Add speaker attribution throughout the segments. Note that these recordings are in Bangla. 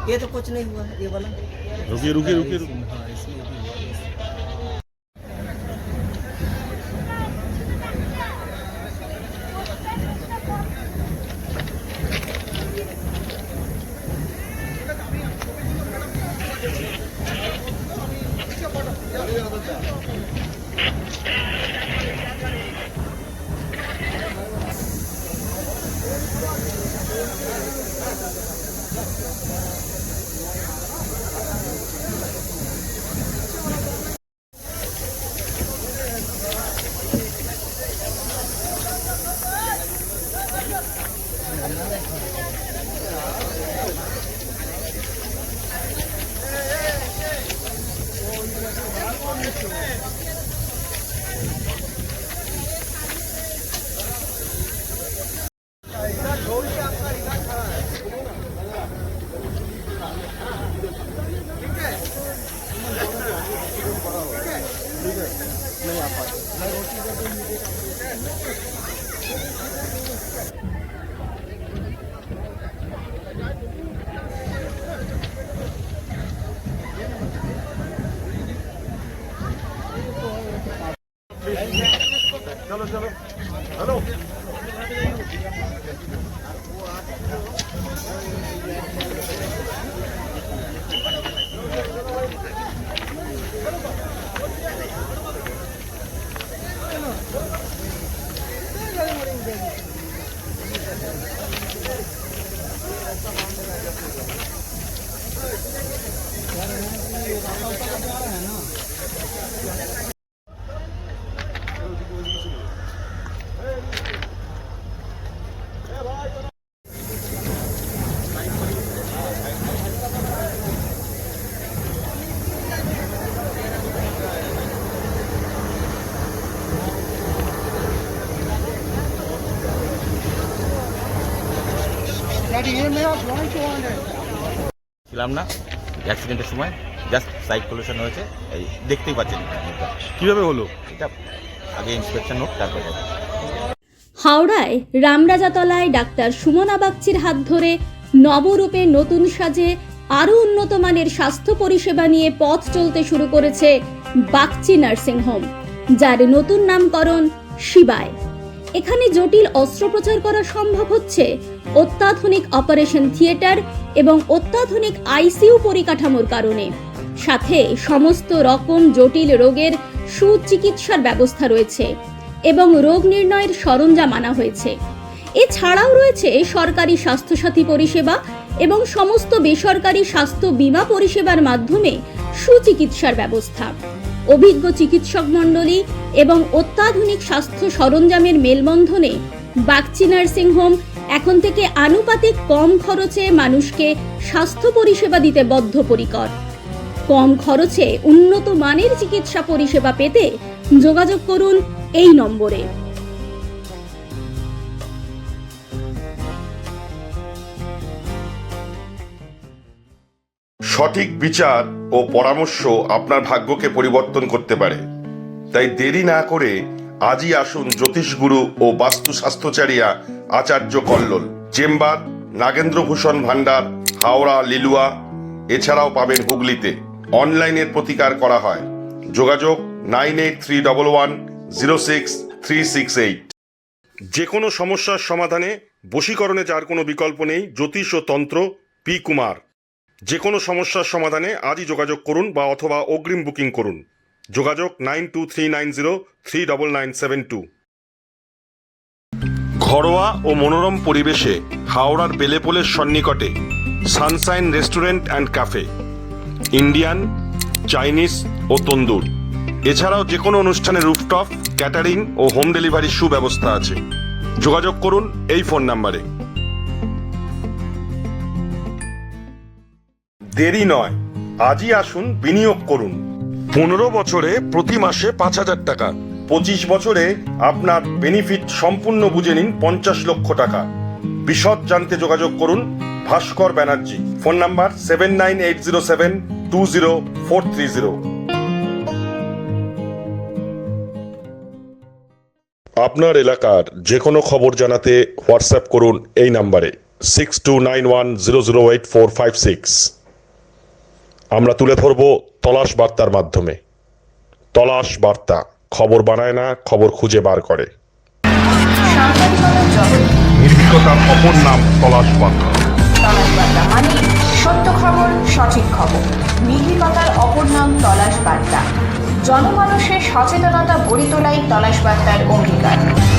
Speaker 1: ये तो कुछ नहीं हुआ ये वाला।
Speaker 2: रुकिए रुकिए रुकिए रुकिए।
Speaker 1: हाँ इसमें भी हुआ।
Speaker 2: चलो चलो हेलो।
Speaker 3: ছিলাম না অ্যাক্সিডেন্টের সময়, জাস্ট সাইড পলিউশন হয়েছে, এই দেখতেই পাচ্ছেন।
Speaker 2: কিভাবে হলো?
Speaker 3: এটা আগে ইন্সপেকশন হোক তারপরে।
Speaker 4: হাওড়ায় রামরাজাতলায় ডাক্তার সুমনা বাগচির হাত ধরে নবরূপে নতুন সাজে আরও উন্নত মানের স্বাস্থ্য পরিষেবা নিয়ে পথ চলতে শুরু করেছে বাগচি নার্সিং হোম, যার নতুন নামকরণ শিবায়। এখানে জটিল অস্ত্রোপচার করা সম্ভব হচ্ছে অত্যাধুনিক অপারেশন থিয়েটার এবং অত্যাধুনিক আইসিইউ পরিকাঠামোর কারণে। সাথে সমস্ত রকম জটিল রোগের সুচিকিৎসার ব্যবস্থা রয়েছে এবং রোগ নির্ণয়ের সরঞ্জাম আনা হয়েছে। এছাড়াও রয়েছে সরকারি স্বাস্থ্যসাথী পরিষেবা এবং সমস্ত বেসরকারি স্বাস্থ্য বীমা পরিষেবার মাধ্যমে সুচিকিৎসার ব্যবস্থা। অভিজ্ঞ চিকিৎসক মণ্ডলী এবং অত্যাধুনিক স্বাস্থ্য সরঞ্জামের মেলবন্ধনে বাগচি নার্সিং হোম এখন থেকে আনুপাতিক কম খরচে মানুষকে স্বাস্থ্য পরিষেবা দিতে বদ্ধপরিকর। কম খরচে উন্নত মানের চিকিৎসা পরিষেবা পেতে যোগাযোগ করুন এই নম্বরে।
Speaker 5: সঠিক বিচার ও পরামর্শ আপনার ভাগ্যকে পরিবর্তন করতে পারে। তাই দেরি না করে আজই আসুন জ্যোতিষগুরু ও বাস্তু স্বাস্থ্যচারিয়া আচার্য কল্লোল। চেম্বার নাগেন্দ্রভূষণ ভান্ডার, হাওড়া লিলুয়া। এছাড়াও পাবেন হুগলিতে। অনলাইনের প্রতিকার করা হয়। যোগাযোগ 9831106368। যে কোনো সমস্যার সমাধানে বশীকরণে যার কোনো বিকল্প নেই, জ্যোতিষ ও তন্ত্র পি কুমার। যে কোনো সমস্যার সমাধানে আজই যোগাযোগ করুন বা অথবা অগ্রিম বুকিং করুন। যোগাযোগ 9239039972। ঘরোয়া ও মনোরম পরিবেশে হাওড়ার বেলেপোলের সন্নিকটে Sunshine restaurant and cafe, Indian, Chinese ও তন্দুর। এছাড়াও যে কোনো অনুষ্ঠানে রুফটপ, ক্যাটারিং ও হোম ডেলিভারির সুব্যবস্থা আছে। যোগাযোগ করুন এই ফোন নাম্বারে। দেরি নয়, আজই আসুন, বিনিয়োগ করুন। 15 বছরে প্রতি মাসে 5,000 টাকা, 25 বছরে আপনার বেনিফিট সম্পূর্ণ বুঝে নিন 50 লক্ষ টাকা। বিশদ জানতে যোগাযোগ করুন ভাস্কর ব্যানার্জি। Phone number 7980720430। আপনার এলাকার যে কোনো খবর জানাতে হোয়াটসঅ্যাপ করুন এই নাম্বারে 6291008456। আমরা তুলে ধরব তলাশ বার্তার মাধ্যমে। তলাশ বার্তা, খবর বানায় না, খবর খুঁজে বার করে।
Speaker 6: সাংবাদিকতার জগৎ,
Speaker 5: নির্ভীকতার অপর নাম তলাশ বার্তা।
Speaker 6: তলাশ বার্তা মানে সত্য খবর, সঠিক খবর। নির্ভীকতার অপর নাম তলাশ বার্তা। জনমানুষের সচেতনতা গড়ে তোলাই তলাশ বার্তার অঙ্গীকার।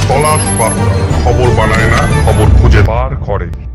Speaker 5: তলাশ বার্তা, খবর বানায় না, খবর খুঁজে বার করে।